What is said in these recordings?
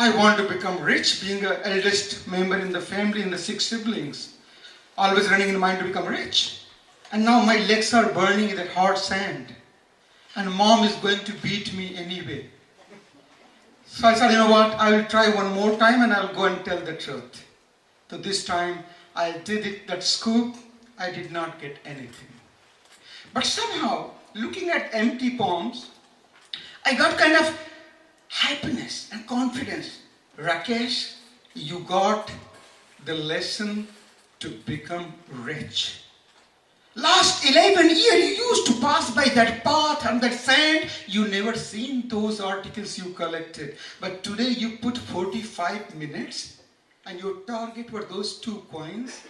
I want to become rich, being the eldest member in the family, in the 6 siblings. Always running in the mind to become rich. And now my legs are burning in that hot sand. And mom is going to beat me anyway. So I said, you know what, I will try one more time and I'll go and tell the truth. So this time I did it, that scoop, I did not get anything. But somehow, looking at empty palms, I got kind of happiness and confidence. Rakesh, you got the lesson to become rich. Last 11 years, you used to pass by that path and that sand. You never seen those articles you collected. But today you put 45 minutes and your target were those 2 coins.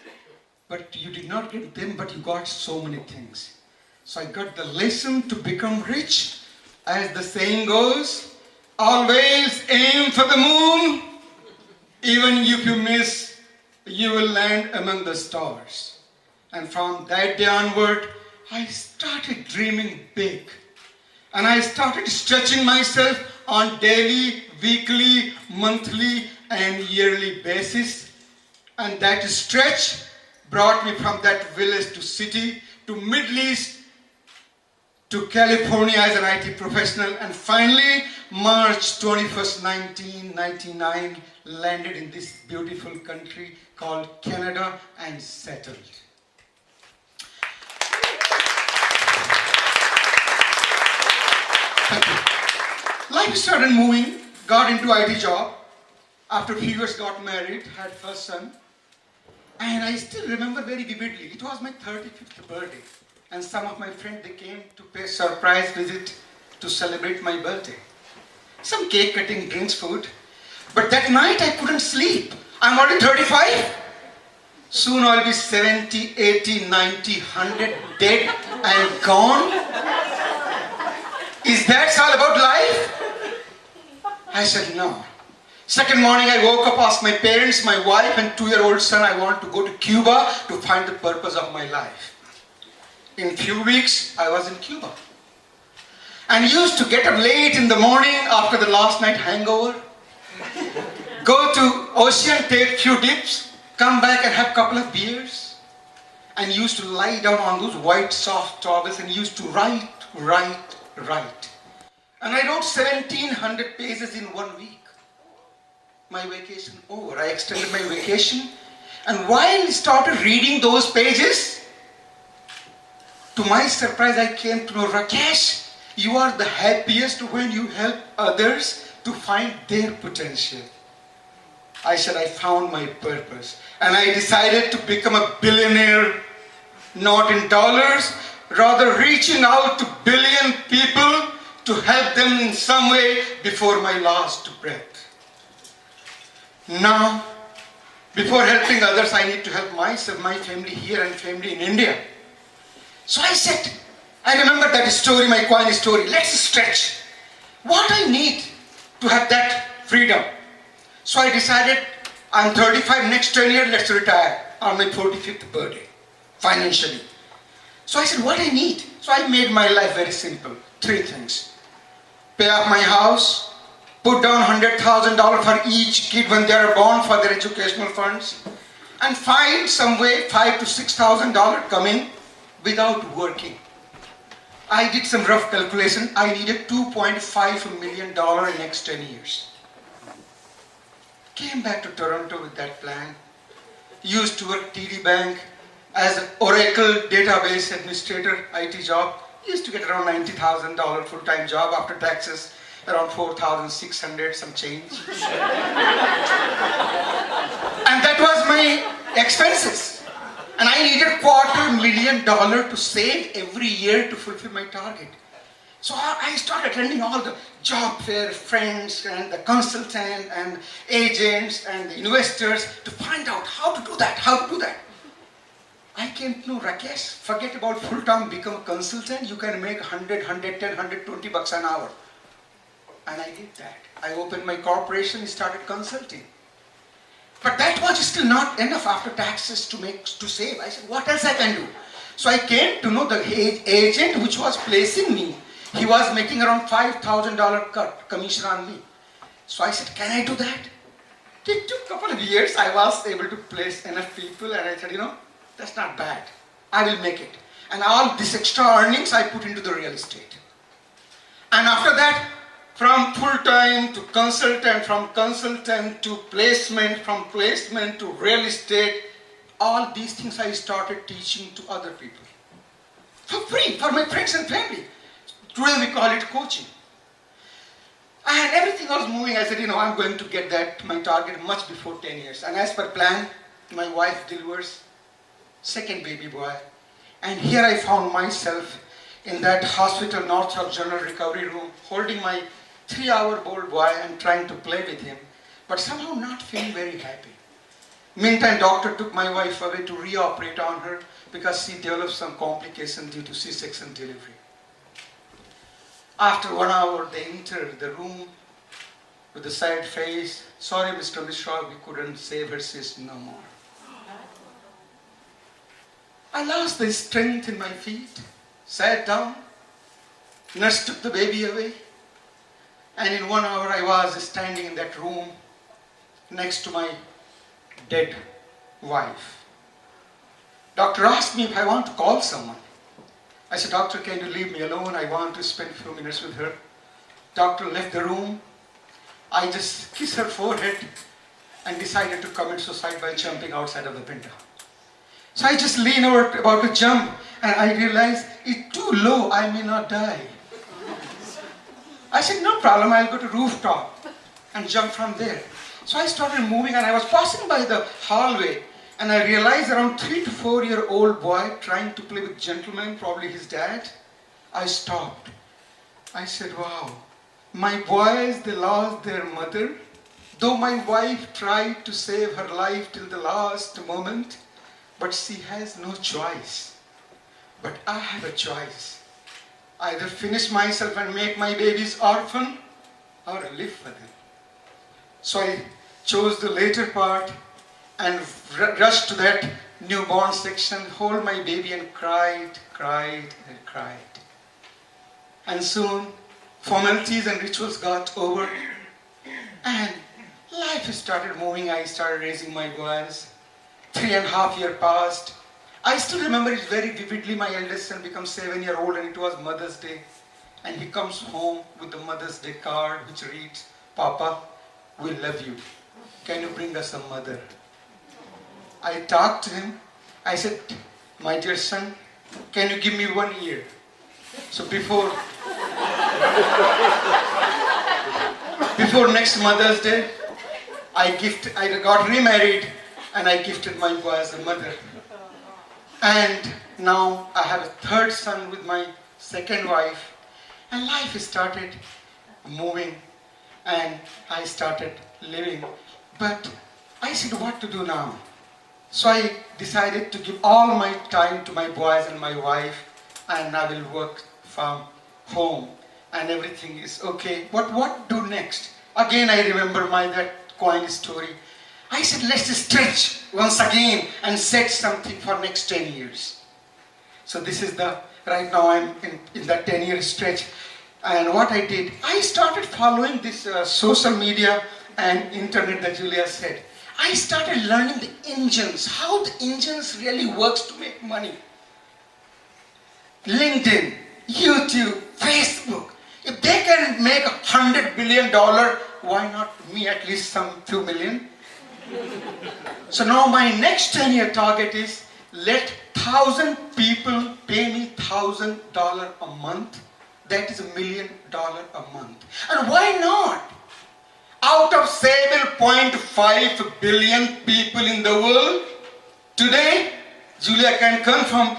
But you did not get them, but you got so many things. So I got the lesson to become rich. As the saying goes, always aim for the moon. Even if you miss, you will land among the stars. And from that day onward, I started dreaming big. And I started stretching myself on daily, weekly, monthly, and yearly basis. And that stretch brought me from that village to city, to Middle East, to California as an IT professional. And finally, March 21st, 1999, landed in this beautiful country called Canada and settled. Life started moving, got into IT job. After a few years got married, had first son. And I still remember very vividly, it was my 35th birthday. And some of my friends, they came to pay a surprise visit to celebrate my birthday. Some cake cutting, drinks, food. But that night I couldn't sleep. I'm already 35. Soon I'll be 70, 80, 90, 100, dead and gone. Is that all about life? I said no. Second morning I woke up, asked my parents, my wife and 2-year-old son, I want to go to Cuba to find the purpose of my life. In few weeks, I was in Cuba. And used to get up late in the morning after the last night hangover. Go to ocean, take few dips, come back and have couple of beers. And used to lie down on those white soft towels and used to write. And I wrote 1700 pages in 1 week. My vacation over. I extended my vacation. And while I started reading those pages, to my surprise, I came to know, Rakesh, you are the happiest when you help others to find their potential. I said, I found my purpose. And I decided to become a billionaire, not in dollars, rather reaching out to billion people to help them in some way before my last breath. Now, before helping others, I need to help myself, my family here and family in India. So I said, I remember that story, my coin story, let's stretch. What I need to have that freedom. So I decided, I'm 35, next 10 years, let's retire on my 45th birthday, financially. So I said, what I need? So I made my life very simple. 3 things. Pay off my house, put down $100,000 for each kid when they are born for their educational funds, and find some way $5,000 to $6,000 coming without working. I did some rough calculation. I needed $2.5 million in next 10 years. Came back to Toronto with that plan. Used to work TD Bank as an Oracle database administrator, IT job. Used to get around $90,000 full-time job after taxes, around $4,600 some change. And that was my expenses. And I needed $250,000 to save every year to fulfill my target. So I started attending all the job fair, friends and the consultant and agents and the investors to find out how to do that. I came to know, Rakesh, forget about full-time, become a consultant, you can make 100, 110, 120 bucks an hour. And I did that. I opened my corporation, started consulting. But that was still not enough after taxes to save. I said, what else I can do? So I came to know the agent which was placing me. He was making around $5,000 cut commission on me. So I said, can I do that? It took a couple of years. I was able to place enough people, and I said, that's not bad. I will make it. And all this extra earnings I put into the real estate. And after that, from full-time to consultant, from consultant to placement, from placement to real estate, all these things I started teaching to other people. For free, for my friends and family. Today we call it coaching. And everything was moving. I said, I'm going to get that, my target, much before 10 years. And as per plan, my wife delivers second baby boy. And here I found myself in that hospital, North South General Recovery Room, holding my 3-hour-old boy and trying to play with him, but somehow not feeling very happy. Meantime, doctor took my wife away to reoperate on her because she developed some complications due to C-section delivery. After 1 hour, they entered the room with a sad face. Sorry, Mr. Mishra, we couldn't save her, sis, no more. I lost the strength in my feet, sat down, nurse took the baby away, and in 1 hour I was standing in that room next to my dead wife. Doctor asked me if I want to call someone. I said, doctor, can you leave me alone? I want to spend a few minutes with her. Doctor left the room. I just kissed her forehead and decided to commit suicide by jumping outside of the window. So I just leaned over about to jump, and I realized it's too low, I may not die. I said, no problem, I'll go to rooftop and jump from there. So I started moving, and I was passing by the hallway, and I realized around 3 to 4-year-old boy trying to play with gentleman, probably his dad. I stopped. I said, wow, my boys, they lost their mother. Though my wife tried to save her life till the last moment, but she has no choice. But I have a choice. Either finish myself and make my babies orphan, or live for them. So I chose the later part and rushed to that newborn section, hold my baby and cried. And soon, formalities and rituals got over, and life started moving. I started raising my boys. 3.5 years passed. I still remember it very vividly. My eldest son becomes 7-year-old, and it was Mother's Day. And he comes home with the Mother's Day card which reads, Papa, we love you. Can you bring us a mother? I talked to him. I said, my dear son, can you give me 1 year? So before next Mother's Day, I got remarried, and I gifted my boy as a mother. And now I have a third son with my second wife, and life started moving, and I started living. But I said, what to do now? So I decided to give all my time to my boys and my wife, and I will work from home, and everything is okay. But what do next? Again, I remember that coin story. I said, let's stretch once again and set something for next 10 years. So this is right now I'm in that 10-year stretch. And what I did, I started following this social media and internet that Julia said. I started learning the engines, how the engines really works to make money. LinkedIn, YouTube, Facebook. If they can make $100 billion, why not me at least some few million? So now my next 10-year target is let 1,000 people pay me $1,000 a month. That is $1 million a month. And why not? Out of 7.5 billion people in the world, today, Julia can confirm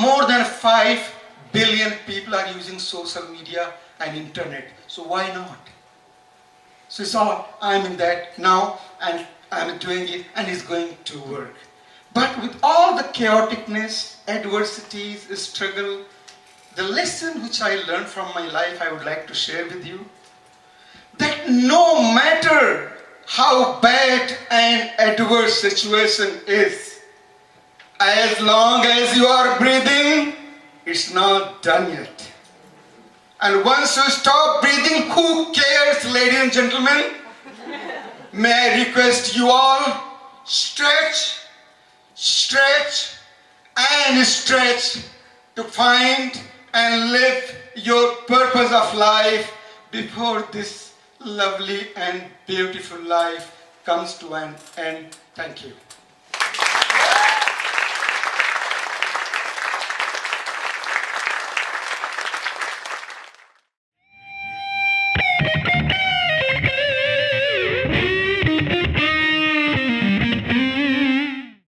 more than 5 billion people are using social media and internet. So why not? So it's all, I'm in that now, and I'm doing it, and it's going to work. But with all the chaoticness, adversities, struggle, the lesson which I learned from my life, I would like to share with you, that no matter how bad an adverse situation is, as long as you are breathing, it's not done yet. And once you stop breathing, who cares, ladies and gentlemen? May I request you all, stretch, stretch and stretch to find and live your purpose of life before this lovely and beautiful life comes to an end. Thank you.